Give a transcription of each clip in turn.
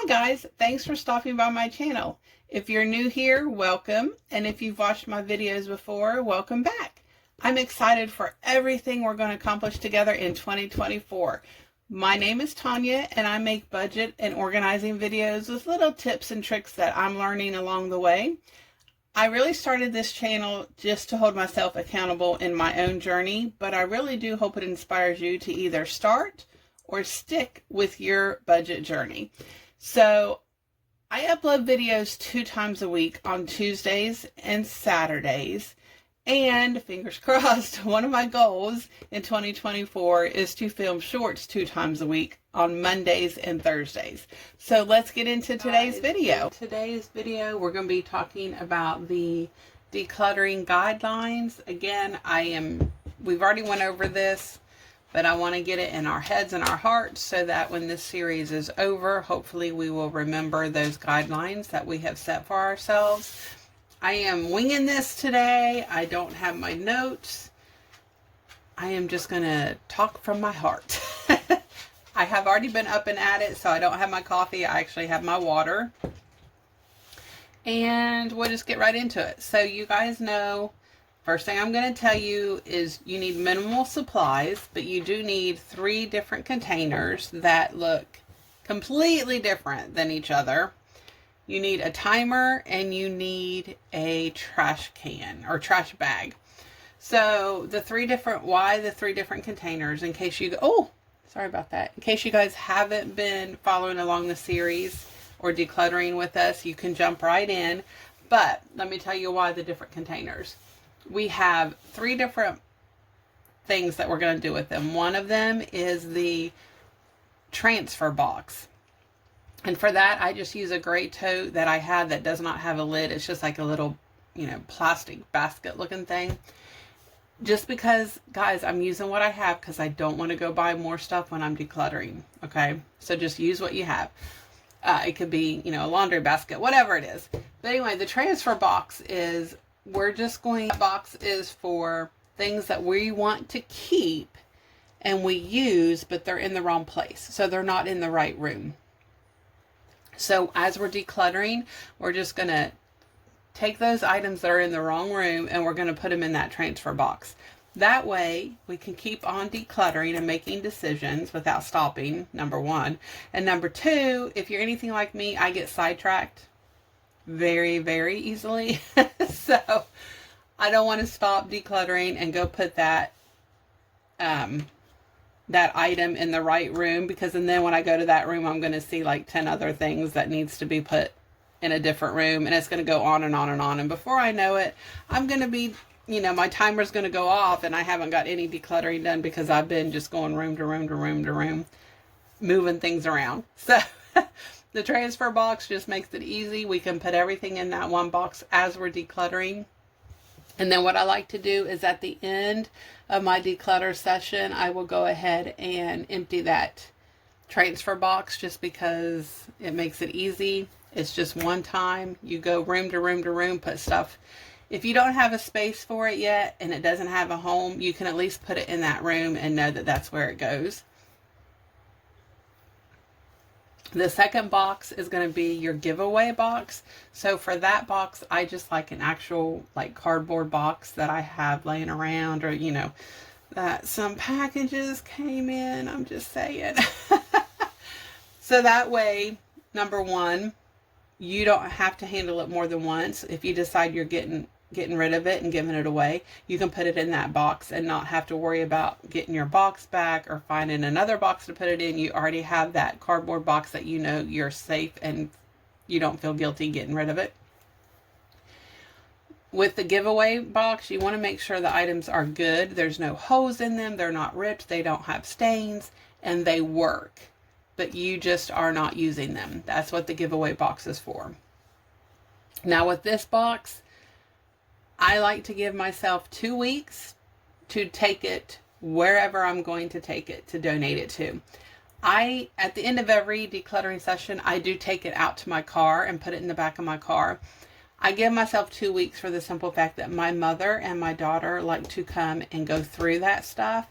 guys, thanks for stopping by my channel. If you're new here, welcome, and if you've watched my videos before, welcome back. I'm excited for everything we're going to accomplish together in 2024. My name is Tanya, and I make budget and organizing videos with little tips and tricks that I'm learning along the way. I really started this channel just to hold myself accountable in my own journey, but I really do hope it inspires you to either start or stick with your budget journey. So I upload videos 2 times a week on Tuesdays and Saturdays. And fingers crossed, one of my goals in 2024 is to film shorts 2 times a week on Mondays and Thursdays. So let's get into today's video. In today's video, we're going to be talking about the decluttering guidelines. Again, we've already went over this, but I want to get it in our heads and our hearts so that when this series is over, hopefully we will remember those guidelines that we have set for ourselves. I am winging this today. I don't have my notes. I am just going to talk from my heart. I have already been up and at it, so I don't have my coffee. I actually have my water. And we'll just get right into it. So you guys know, first thing I'm going to tell you is you need minimal supplies, but you do need 3 different containers that look completely different than each other. You need a timer and you need a trash can or trash bag. So why the 3 different containers, in case you sorry about that. In case you guys haven't been following along the series or decluttering with us, you can jump right in. But let me tell you why the different containers. We have 3 different things that we're going to do with them. One of them is the transfer box. And for that, I just use a gray tote that I have that does not have a lid. It's just like a little, plastic basket looking thing. Just because, guys, I'm using what I have because I don't want to go buy more stuff when I'm decluttering. Okay? So just use what you have. It could be, a laundry basket, whatever it is. But anyway, the transfer box is, box is for things that we want to keep and we use, but they're in the wrong place. So they're not in the right room. So as we're decluttering, we're just going to take those items that are in the wrong room and we're going to put them in that transfer box. That way we can keep on decluttering and making decisions without stopping, number 1. And number 2, if you're anything like me, I get sidetracked very, very easily. So I don't want to stop decluttering and go put that item in the right room, because then when I go to that room, I'm going to see like 10 other things that needs to be put in a different room, and it's going to go on and on and on. And before I know it, I'm going to be, my timer's going to go off and I haven't got any decluttering done because I've been just going room to room to room to room, moving things around. So the transfer box just makes it easy. We can put everything in that one box as we're decluttering. And then what I like to do is at the end of my declutter session, I will go ahead and empty that transfer box just because it makes it easy. It's just one time. You go room to room to room, put stuff. If you don't have a space for it yet and it doesn't have a home, you can at least put it in that room and know that that's where it goes. The second box is going to be your giveaway box. So for that box, I just like an actual cardboard box that I have laying around, or that some packages came in, I'm just saying. So that way, number 1, you don't have to handle it more than once. If you decide you're getting rid of it and giving it away, you can put it in that box and not have to worry about getting your box back or finding another box to put it in. You already have that cardboard box that you're safe and you don't feel guilty getting rid of it. With the giveaway box, you want to make sure the items are good. There's no holes in them. They're not ripped. They don't have stains, and they work, but you just are not using them. That's what the giveaway box is for. Now with this box, I like to give myself 2 weeks to take it wherever I'm going to take it, to donate it to. At the end of every decluttering session, I do take it out to my car and put it in the back of my car. I give myself 2 weeks for the simple fact that my mother and my daughter like to come and go through that stuff.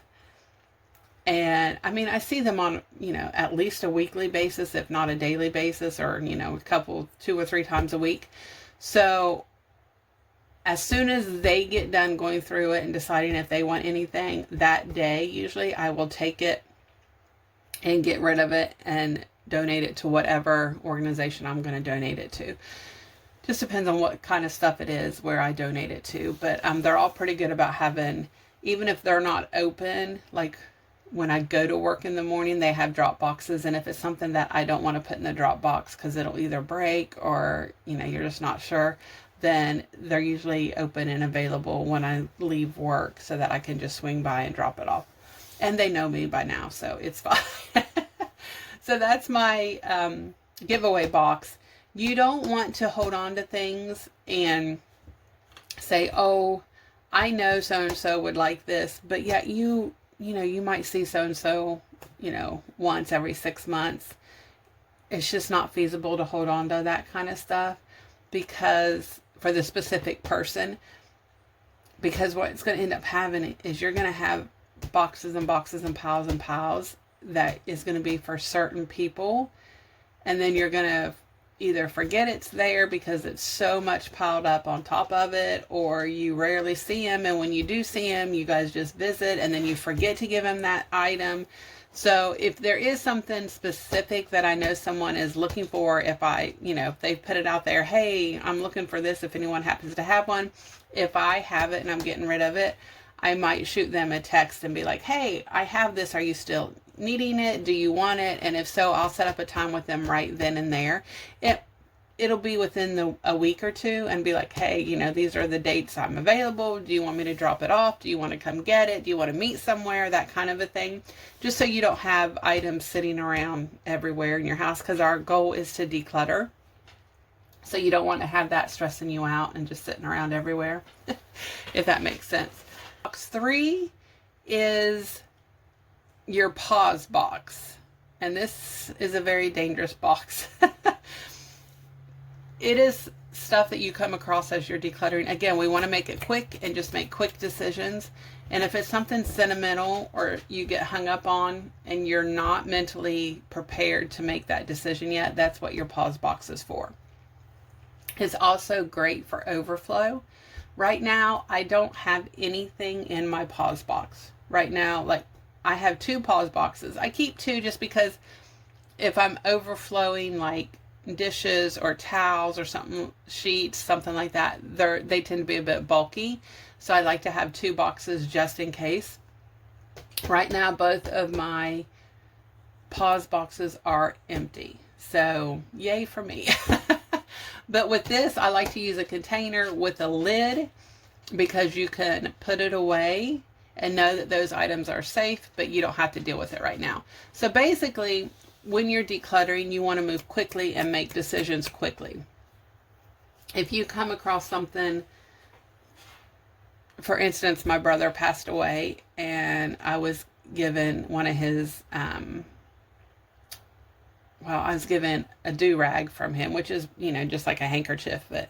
And I mean, I see them on, at least a weekly basis, if not a daily basis, or, a couple, 2 or 3 times a week. So as soon as they get done going through it and deciding if they want anything that day, usually I will take it and get rid of it and donate it to whatever organization I'm going to donate it to. Just depends on what kind of stuff it is where I donate it to. But they're all pretty good about having, even if they're not open, like when I go to work in the morning, they have drop boxes. And if it's something that I don't want to put in the drop box because it'll either break or, you're just not sure, then they're usually open and available when I leave work so that I can just swing by and drop it off. And they know me by now, so it's fine. So that's my giveaway box. You don't want to hold on to things and say, oh, I know so-and-so would like this, but yet you might see so-and-so, once every 6 months. It's just not feasible to hold on to that kind of stuff because for the specific person, because what it's going to end up having is you're going to have boxes and boxes and piles that is going to be for certain people. And then you're going to either forget it's there because it's so much piled up on top of it, or you rarely see them. And when you do see them, you guys just visit and then you forget to give them that item. So if there is something specific that I know someone is looking for, if they put it out there, hey, I'm looking for this, if anyone happens to have one, if I have it and I'm getting rid of it, I might shoot them a text and be like, hey, I have this. Are you still needing it? Do you want it? And if so, I'll set up a time with them right then and there. It'll be within a week or two and be like, hey, these are the dates I'm available. Do you want me to drop it off? Do you want to come get it? Do you want to meet somewhere? That kind of a thing. Just so you don't have items sitting around everywhere in your house, because our goal is to declutter. So you don't want to have that stressing you out and just sitting around everywhere, if that makes sense. Box 3 is your pause box. And this is a very dangerous box. It is stuff that you come across as you're decluttering. Again, we want to make it quick and just make quick decisions. And if it's something sentimental or you get hung up on and you're not mentally prepared to make that decision yet, that's what your pause box is for. It's also great for overflow. Right now, I don't have anything in my pause box. Right now, I have 2 pause boxes. I keep 2 just because if I'm overflowing dishes or towels or something, sheets, something like that, they tend to be a bit bulky. So I like to have 2 boxes just in case. Right now, both of my pause boxes are empty. So yay for me. But with this, I like to use a container with a lid because you can put it away and know that those items are safe, but you don't have to deal with it right now. So basically, when you're decluttering, you want to move quickly and make decisions quickly. If you come across something, for instance, my brother passed away and I was given one of his, I was given a do-rag from him, which is, just like a handkerchief, but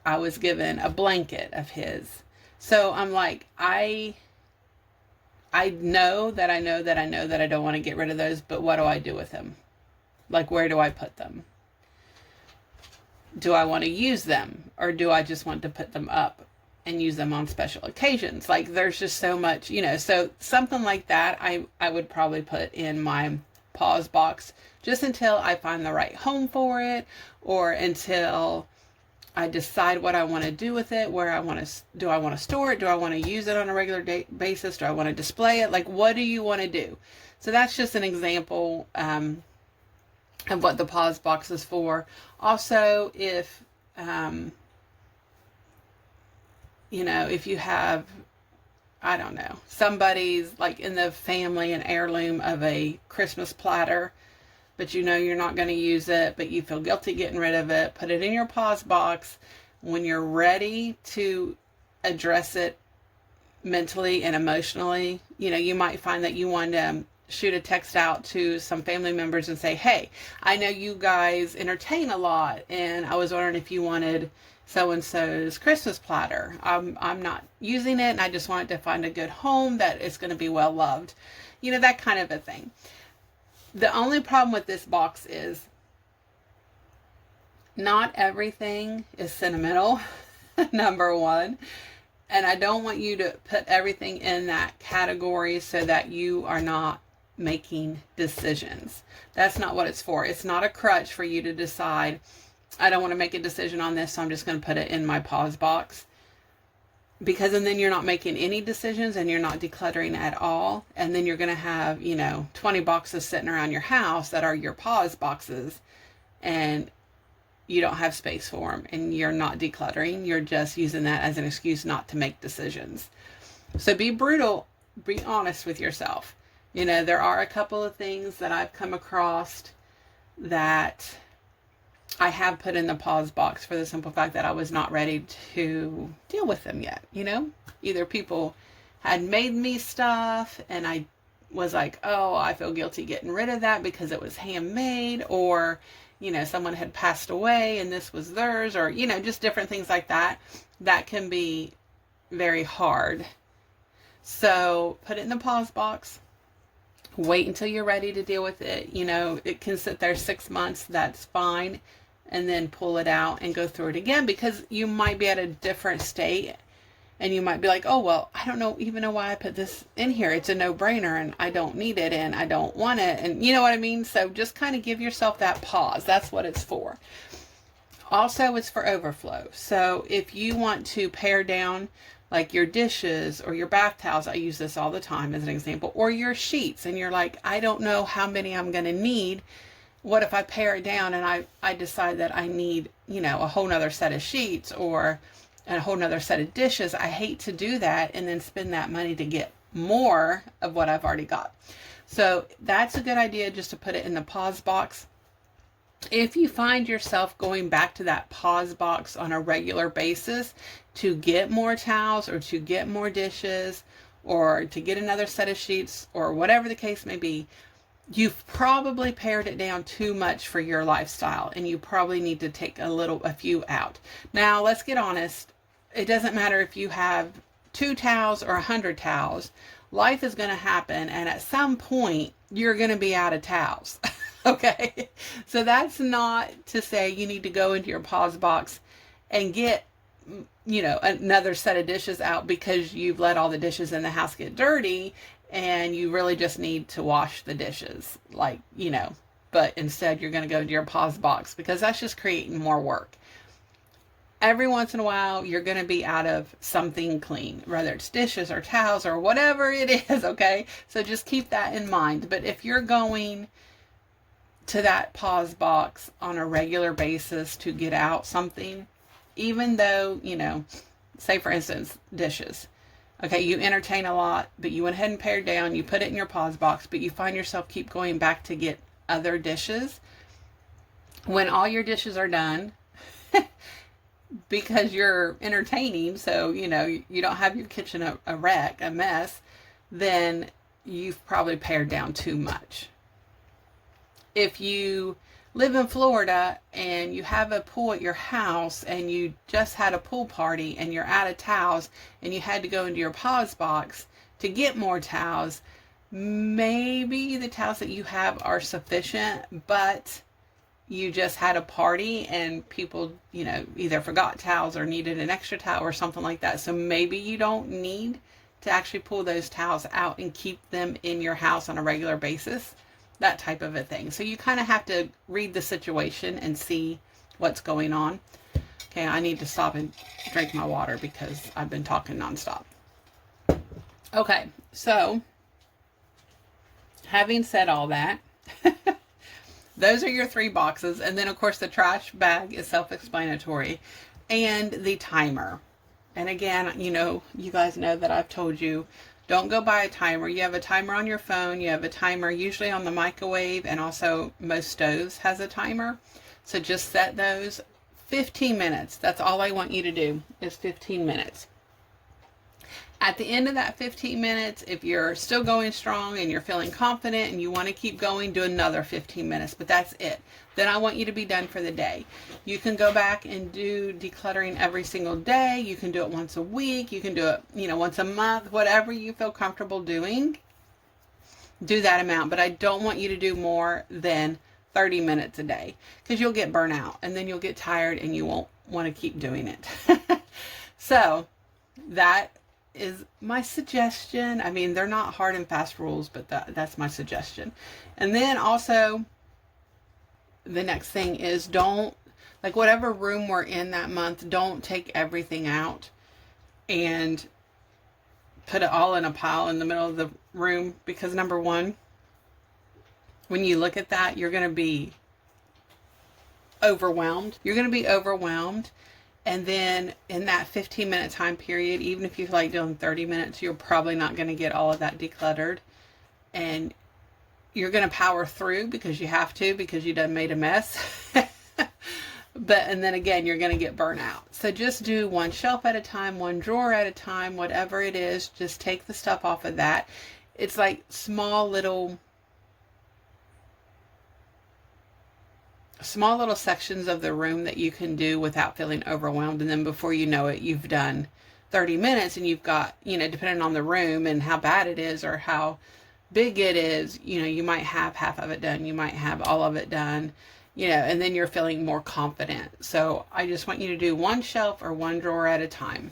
I was given a blanket of his. So I'm like, I know that I don't want to get rid of those, but what do I do with them? Where do I put them? Do I want to use them, or do I just want to put them up and use them on special occasions? There's just so much, so something like that I would probably put in my pause box just until I find the right home for it, or until I decide what I want to do with it, where do I want to store it? Do I want to use it on a regular basis? Do I want to display it? What do you want to do? So that's just an example of what the pause box is for. Also, if, if you have, I don't know, somebody's in the family an heirloom of a Christmas platter, but you're not going to use it, but you feel guilty getting rid of it, put it in your pause box. When you're ready to address it mentally and emotionally, you might find that you want to shoot a text out to some family members and say, hey, I know you guys entertain a lot, and I was wondering if you wanted so-and-so's Christmas platter. I'm not using it, and I just wanted to find a good home that is going to be well loved. You know, that kind of a thing. The only problem with this box is not everything is sentimental, number one. And I don't want you to put everything in that category so that you are not making decisions. That's not what it's for. It's not a crutch for you to decide, I don't want to make a decision on this, so I'm just going to put it in my pause box. Because and then you're not making any decisions and you're not decluttering at all. And then you're going to have, 20 boxes sitting around your house that are your pause boxes. And you don't have space for them, and you're not decluttering. You're just using that as an excuse not to make decisions. So be brutal, be honest with yourself. There are a couple of things that I've come across that I have put in the pause box for the simple fact that I was not ready to deal with them yet. Either people had made me stuff and I was like, oh, I feel guilty getting rid of that because it was handmade, or someone had passed away and this was theirs, or, just different things like that. That can be very hard. So put it in the pause box. Wait until you're ready to deal with it. It can sit there 6 months. That's fine. And then pull it out and go through it again, because you might be at a different state. And you might be like, oh, well, I don't even know why I put this in here. It's a no-brainer, and I don't need it, and I don't want it. And you know what I mean? So just kind of give yourself that pause. That's what it's for. Also, it's for overflow. So if you want to pare down like your dishes or your bath towels, I use this all the time as an example, or your sheets, and you're like, I don't know how many I'm going to need. What if I pare it down and I decide that I need, a whole nother set of sheets or a whole nother set of dishes? I hate to do that and then spend that money to get more of what I've already got. So that's a good idea, just to put it in the pause box. If you find yourself going back to that pause box on a regular basis to get more towels or to get more dishes or to get another set of sheets or whatever the case may be, you've probably pared it down too much for your lifestyle, and you probably need to take a few out. Now, let's get honest. It doesn't matter if you have 2 towels or 100 towels. Life is going to happen, and at some point, you're going to be out of towels. Okay? So that's not to say you need to go into your pause box and get, another set of dishes out because you've let all the dishes in the house get dirty, and you really just need to wash the dishes, but instead you're going to go to your pause box, because that's just creating more work. Every once in a while, you're going to be out of something clean, whether it's dishes or towels or whatever it is, okay? So just keep that in mind. But if you're going to that pause box on a regular basis to get out something, even though, say for instance, dishes. Okay, you entertain a lot, but you went ahead and pared down, you put it in your pause box, but you find yourself keep going back to get other dishes. When all your dishes are done, because you're entertaining, so, you don't have your kitchen a wreck, a mess, then you've probably pared down too much. If you live in Florida and you have a pool at your house and you just had a pool party and you're out of towels and you had to go into your pause box to get more towels, maybe the towels that you have are sufficient, but you just had a party and people, either forgot towels or needed an extra towel or something like that. So maybe you don't need to actually pull those towels out and keep them in your house on a regular basis. That type of a thing. So you kind of have to read the situation and see what's going on. Okay, I need to stop and drink my water because I've been talking nonstop. Okay, so having said all that, those are your 3 boxes. And then, of course, the trash bag is self-explanatory. And the timer. And again, you guys know that I've told you, don't go buy a timer. You have a timer on your phone. You have a timer usually on the microwave, and also most stoves has a timer. So just set those 15 minutes. That's all I want you to do is 15 minutes. At the end of that 15 minutes, if you're still going strong and you're feeling confident and you want to keep going, do another 15 minutes, but that's it. Then I want you to be done for the day. You can go back and do decluttering every single day. You can do it once a week. You can do it, once a month, whatever you feel comfortable doing. Do that amount, but I don't want you to do more than 30 minutes a day because you'll get burnt out and then you'll get tired and you won't want to keep doing it. So that is my suggestion. I mean, they're not hard and fast rules, but that's my suggestion. And then also, the next thing is don't, like whatever room we're in that month, don't take everything out and put it all in a pile in the middle of the room, because number one, when you look at that, you're going to be overwhelmed. You're going to be overwhelmed. And then in that 15-minute time period, even if you feel like doing 30 minutes, you're probably not going to get all of that decluttered. And you're going to power through because you have to, because you done made a mess. And then again, you're going to get burnt out. So just do one shelf at a time, one drawer at a time, whatever it is. Just take the stuff off of that. It's like small little sections of the room that you can do without feeling overwhelmed. And then before you know it, you've done 30 minutes and you've got, depending on the room and how bad it is or how big it is, you might have half of it done. You might have all of it done, and then you're feeling more confident. So I just want you to do one shelf or one drawer at a time.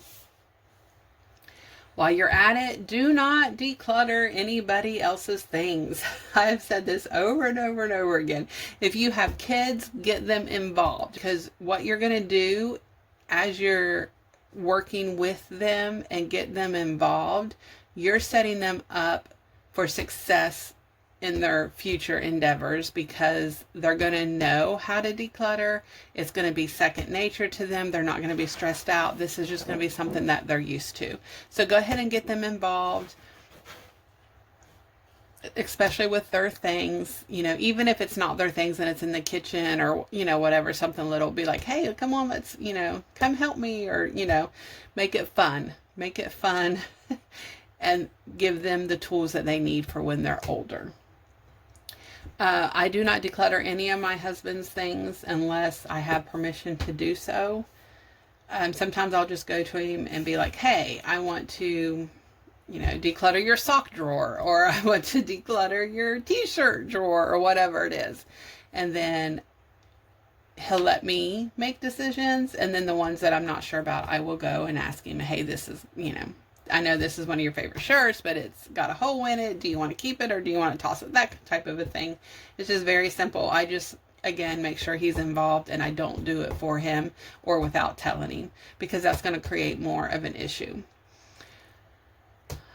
While you're at it, do not declutter anybody else's things. I have said this over and over and over again. If you have kids, get them involved, because what you're going to do as you're working with them and get them involved, you're setting them up for success in their future endeavors, because they're going to know how to declutter. It's going to be second nature to them. They're not going to be stressed out. This is just going to be something that they're used to. So go ahead and get them involved, especially with their things. Even if it's not their things and it's in the kitchen or, whatever, something little, be like, hey, come on, let's, come help me, or, make it fun. Make it fun and give them the tools that they need for when they're older. I do not declutter any of my husband's things unless I have permission to do so. Sometimes I'll just go to him and be like, hey, I want to, declutter your sock drawer, or I want to declutter your t-shirt drawer, or whatever it is. And then he'll let me make decisions. And then the ones that I'm not sure about, I will go and ask him, hey, this is, I know this is one of your favorite shirts, but it's got a hole in it. Do you want to keep it or do you want to toss it? That type of a thing. It's just very simple. I just, again, make sure he's involved and I don't do it for him or without telling him, because that's going to create more of an issue.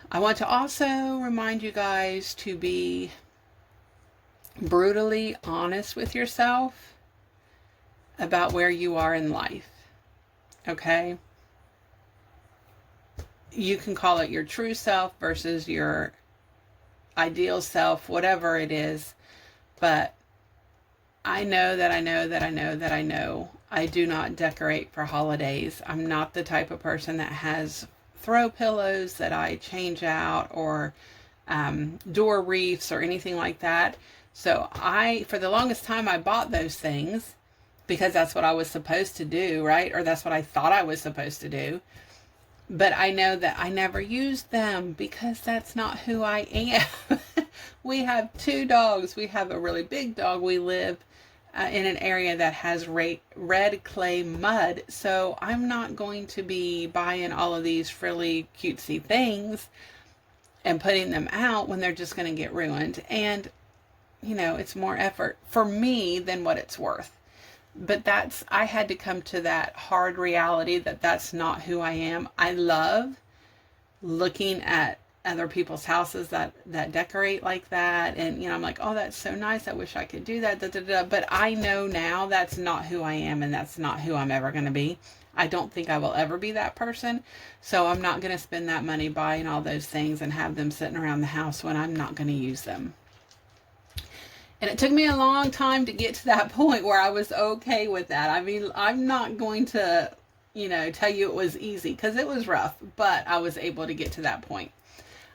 I want to also remind you guys to be brutally honest with yourself about where you are in life. Okay? You can call it your true self versus your ideal self, whatever it is. But I know that I do not decorate for holidays. I'm not the type of person that has throw pillows that I change out, or door wreaths or anything like that. So for the longest time, I bought those things because that's what I was supposed to do, right? Or that's what I thought I was supposed to do. But I know that I never used them because that's not who I am. We have 2 dogs. We have a really big dog. We live in an area that has red clay mud. So I'm not going to be buying all of these frilly, cutesy things and putting them out when they're just going to get ruined. And, it's more effort for me than what it's worth. But I had to come to that hard reality that that's not who I am. I love looking at other people's houses that decorate like that. And, I'm like, oh, that's so nice. I wish I could do that. But I know now that's not who I am, and that's not who I'm ever going to be. I don't think I will ever be that person. So I'm not going to spend that money buying all those things and have them sitting around the house when I'm not going to use them. And it took me a long time to get to that point where I was okay with that. I mean, I'm not going to tell you it was easy, because it was rough, but I was able to get to that point.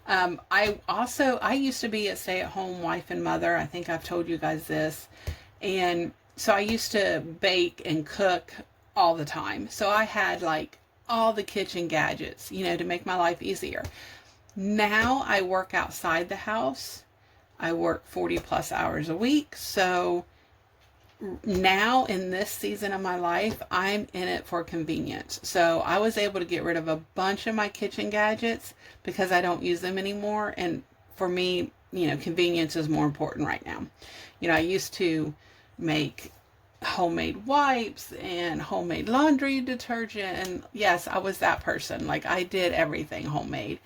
I used to be a stay-at-home wife and mother. I think I've told you guys this. And so I used to bake and cook all the time. So I had like all the kitchen gadgets, to make my life easier. Now I work outside the house. I work 40 plus hours a week. So now in this season of my life, I'm in it for convenience. So I was able to get rid of a bunch of my kitchen gadgets because I don't use them anymore. And for me, convenience is more important right now. I used to make homemade wipes and homemade laundry detergent. And yes, I was that person. Like, I did everything homemade.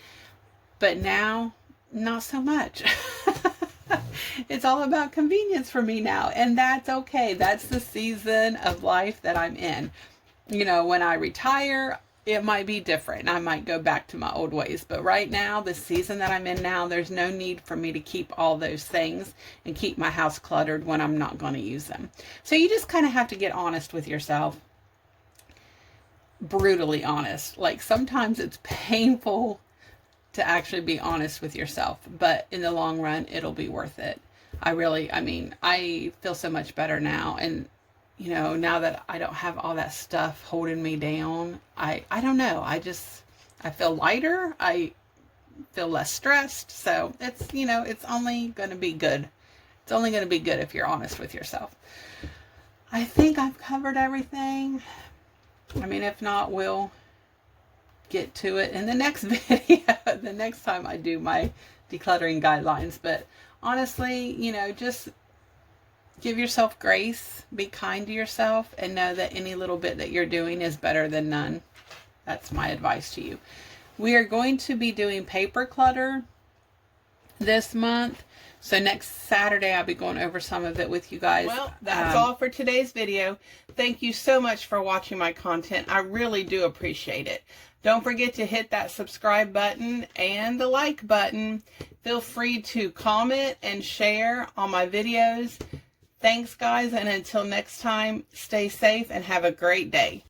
But now, not so much. It's all about convenience for me now, and that's okay. That's the season of life that I'm in. When I retire, it might be different. I might go back to my old ways, but right now, the season that I'm in now, there's no need for me to keep all those things and keep my house cluttered when I'm not going to use them. So you just kind of have to get honest with yourself. Brutally honest. Like, sometimes it's painful to actually be honest with yourself, but in the long run, it'll be worth it. I feel so much better now. And, now that I don't have all that stuff holding me down, I don't know. I feel lighter. I feel less stressed. So it's only going to be good. It's only going to be good if you're honest with yourself. I think I've covered everything. If not, we'll get to it in the next video, the next time I do my decluttering guidelines. But honestly, just give yourself grace, be kind to yourself, and know that any little bit that you're doing is better than none. That's my advice to you. We are going to be doing paper clutter this month. So next Saturday, I'll be going over some of it with you guys. Well, that's all for today's video. Thank you so much for watching my content. I really do appreciate it. Don't forget to hit that subscribe button and the like button. Feel free to comment and share on my videos. Thanks, guys, and until next time, stay safe and have a great day.